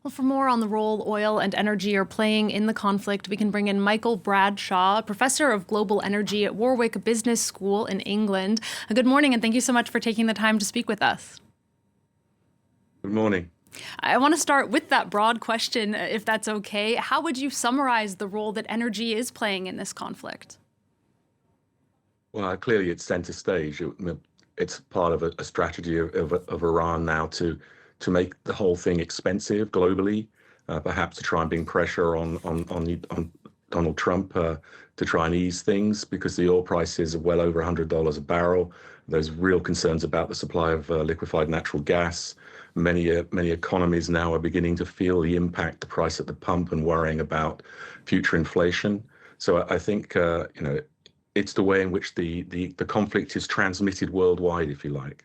Well, for more on the role oil and energy are playing in the conflict, we can bring in Michael Bradshaw, professor of global energy at Warwick Business School in England. Good morning, and thank you so much for taking the time to speak with us. Good morning. I want to start with that broad question, if that's okay. How would you summarize the role that energy is playing in this conflict? Well, clearly it's center stage. It's part of a strategy of Iran now to make the whole thing expensive globally, perhaps to try and bring pressure on Donald Trump to try and ease things because the oil prices are well over $100 a barrel. There's real concerns about the supply of liquefied natural gas. Many economies now are beginning to feel the impact, the price at the pump, and worrying about future inflation. So I think it's the way in which the conflict is transmitted worldwide, if you like.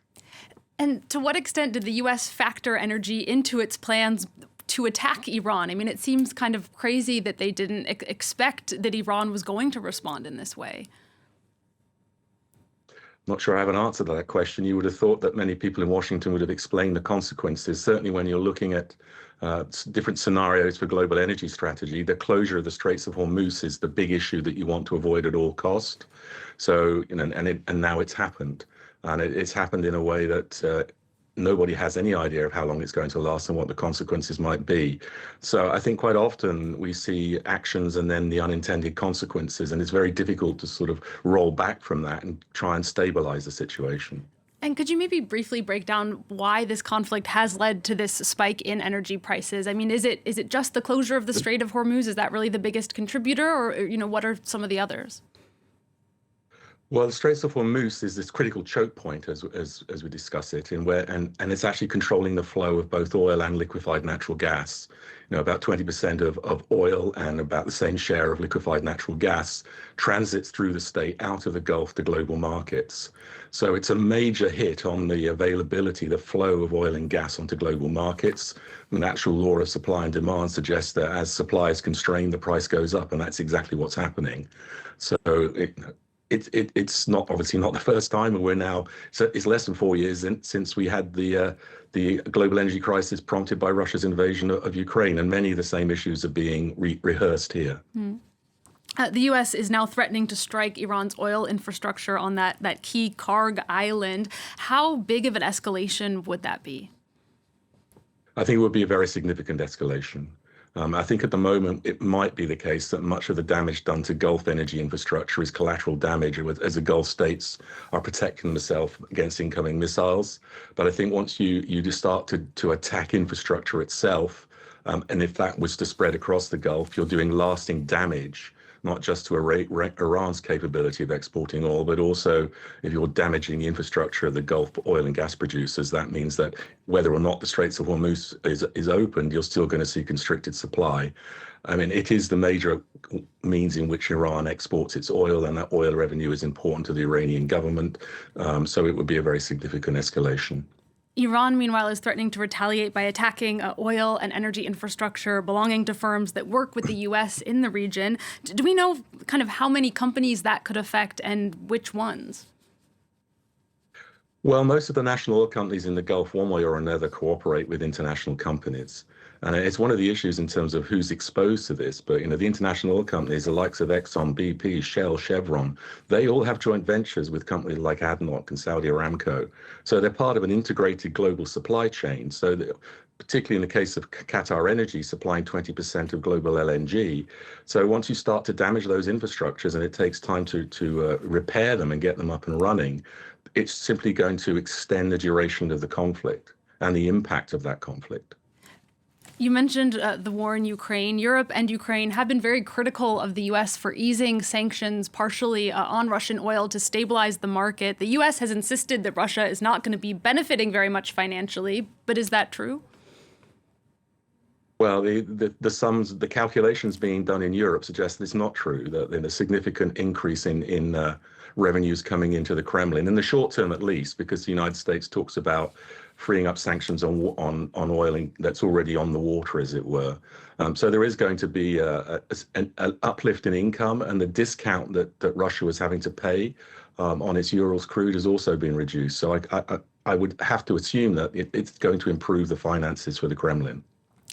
And to what extent did the U.S. factor energy into its plans to attack Iran? I mean, it seems kind of crazy that they didn't expect that Iran was going to respond in this way. Not sure I have an answer to that question. You would have thought that many people in Washington would have explained the consequences. Certainly when you're looking at different scenarios for global energy strategy, the closure of the Straits of Hormuz is the big issue that you want to avoid at all cost. So, and now it's happened. And it's happened in a way that nobody has any idea of how long it's going to last and what the consequences might be. So I think quite often we see actions and then the unintended consequences, and it's very difficult to sort of roll back from that and try and stabilize the situation. And could you maybe briefly break down why this conflict has led to this spike in energy prices? I mean, is it just the closure of the Strait of Hormuz? Is that really the biggest contributor, or what are some of the others? Well, the Straits of Hormuz is this critical choke point, as we discuss it, and it's actually controlling the flow of both oil and liquefied natural gas. About 20% of oil and about the same share of liquefied natural gas transits through the state out of the Gulf to global markets. So it's a major hit on the availability, the flow of oil and gas onto global markets. The natural law of supply and demand suggests that as supply is constrained, the price goes up, and that's exactly what's happening. So it's not obviously not the first time, and it's less than 4 years since we had the global energy crisis prompted by Russia's invasion of Ukraine, and many of the same issues are being rehearsed here. The U.S. is now threatening to strike Iran's oil infrastructure on that key Karg island. How big of an escalation would that be? I think it would be a very significant escalation. I think at the moment it might be the case that much of the damage done to Gulf energy infrastructure is collateral damage as the Gulf states are protecting themselves against incoming missiles. But I think once you just start to attack infrastructure itself, and if that was to spread across the Gulf, you're doing lasting damage, not just to Iran's capability of exporting oil, but also if you're damaging the infrastructure of the Gulf oil and gas producers, that means that whether or not the Straits of Hormuz is opened, you're still going to see constricted supply. I mean, it is the major means in which Iran exports its oil, and that oil revenue is important to the Iranian government. So it would be a very significant escalation. Iran, meanwhile, is threatening to retaliate by attacking oil and energy infrastructure belonging to firms that work with the U.S. in the region. Do we know kind of how many companies that could affect and which ones? Well, most of the national oil companies in the Gulf, one way or another, cooperate with international companies. And it's one of the issues in terms of who's exposed to this. But, the international oil companies, the likes of Exxon, BP, Shell, Chevron, they all have joint ventures with companies like ADNOC and Saudi Aramco. So they're part of an integrated global supply chain. So that, particularly in the case of Qatar Energy supplying 20% of global LNG. So once you start to damage those infrastructures, and it takes time to repair them and get them up and running, it's simply going to extend the duration of the conflict and the impact of that conflict. You mentioned the war in Ukraine. Europe and Ukraine have been very critical of the U.S. for easing sanctions partially on Russian oil to stabilize the market. The U.S. has insisted that Russia is not going to be benefiting very much financially, but is that true? Well, the calculations being done in Europe suggest that it's not true, that there's a significant increase in revenues coming into the Kremlin, in the short term at least, because the United States talks about freeing up sanctions on oil that's already on the water, as it were. So there is going to be an uplift in income, and the discount that Russia was having to pay on its Urals crude has also been reduced. So I would have to assume that it's going to improve the finances for the Kremlin.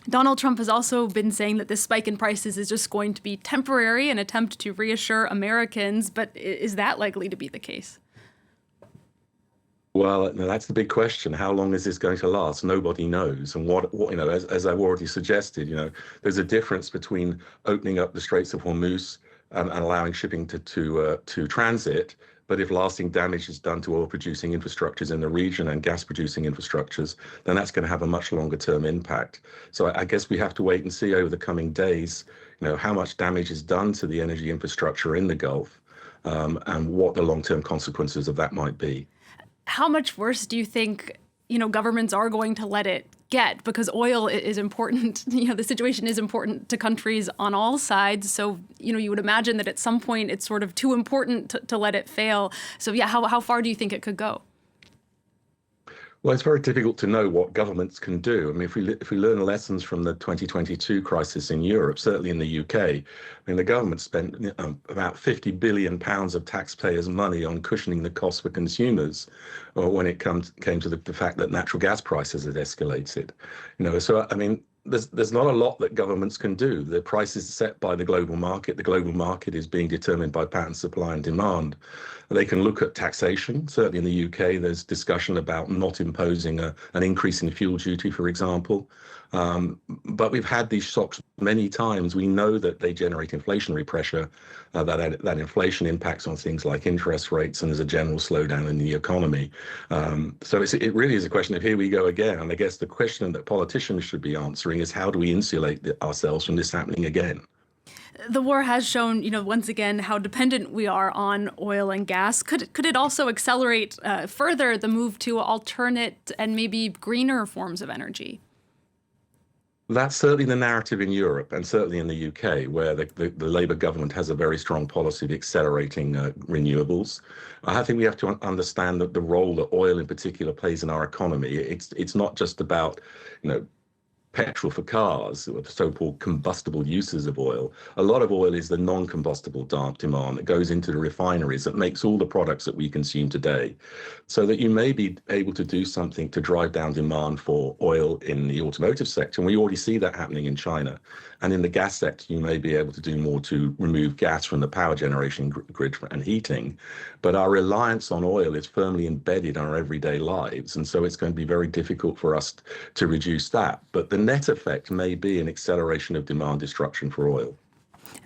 Donald Trump has also been saying that this spike in prices is just going to be temporary, an attempt to reassure Americans. But is that likely to be the case? Well, no, that's the big question. How long is this going to last? Nobody knows. And as I've already suggested, there's a difference between opening up the Straits of Hormuz and allowing shipping to transit. But if lasting damage is done to oil-producing infrastructures in the region and gas-producing infrastructures, then that's going to have a much longer-term impact. So I guess we have to wait and see over the coming days, how much damage is done to the energy infrastructure in the Gulf, and what the long-term consequences of that might be. How much worse do you think, governments are going to let it get? Because oil is important. The situation is important to countries on all sides. So, you would imagine that at some point it's sort of too important to let it fail. So, yeah, how far do you think it could go? Well, it's very difficult to know what governments can do. I mean, if we learn lessons from the 2022 crisis in Europe, certainly in the UK, I mean, the government spent about £50 billion of taxpayers' money on cushioning the costs for consumers, when it came to the fact that natural gas prices had escalated. So I mean, there's not a lot that governments can do. The price is set by the global market. The global market is being determined by pattern supply and demand. They can look at taxation. Certainly in the UK, there's discussion about not imposing an increase in fuel duty, for example. But we've had these shocks many times. We know that they generate inflationary pressure, that inflation impacts on things like interest rates, and there's a general slowdown in the economy. So it really is a question of here we go again. And I guess the question that politicians should be answering is, how do we insulate ourselves from this happening again? The war has shown, once again, how dependent we are on oil and gas. Could it also accelerate further the move to alternate and maybe greener forms of energy? That's certainly the narrative in Europe, and certainly in the UK, where the Labour government has a very strong policy of accelerating renewables. I think we have to understand that the role that oil in particular plays in our economy. It's not just about, petrol for cars, the so-called combustible uses of oil. A lot of oil is the non-combustible demand that goes into the refineries that makes all the products that we consume today. So that you may be able to do something to drive down demand for oil in the automotive sector. And we already see that happening in China. And in the gas sector, you may be able to do more to remove gas from the power generation grid and heating. But our reliance on oil is firmly embedded in our everyday lives. And so it's going to be very difficult for us to reduce that. But the net effect may be an acceleration of demand destruction for oil.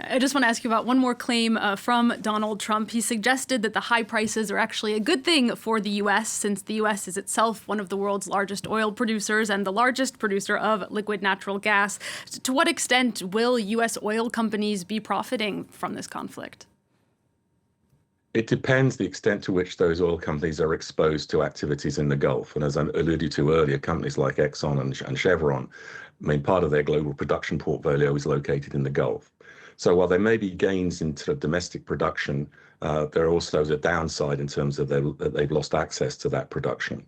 I just want to ask you about one more claim from Donald Trump. He suggested that the high prices are actually a good thing for the U.S., since the U.S. is itself one of the world's largest oil producers and the largest producer of liquid natural gas. To what extent will U.S. oil companies be profiting from this conflict? It depends the extent to which those oil companies are exposed to activities in the Gulf. And as I alluded to earlier, companies like Exxon and Chevron, I mean, part of their global production portfolio is located in the Gulf. So while there may be gains in sort of domestic production, there also is a downside in terms of that they've lost access to that production.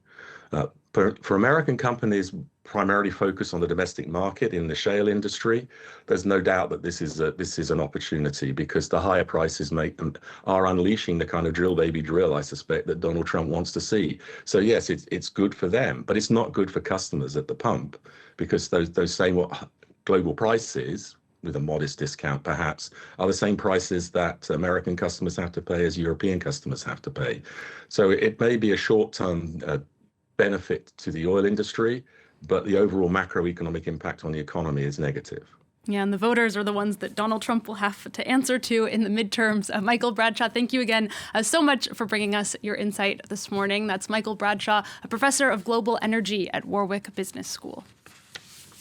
For American companies primarily focused on the domestic market in the shale industry, there's no doubt that this is an opportunity, because the higher prices are unleashing the kind of drill baby drill, I suspect, that Donald Trump wants to see. So yes, it's good for them, but it's not good for customers at the pump, because those same global prices, with a modest discount perhaps, are the same prices that American customers have to pay as European customers have to pay. So it may be a short-term benefit to the oil industry, but the overall macroeconomic impact on the economy is negative. Yeah, and the voters are the ones that Donald Trump will have to answer to in the midterms. Michael Bradshaw, thank you again so much for bringing us your insight this morning. That's Michael Bradshaw, a professor of global energy at Warwick Business School.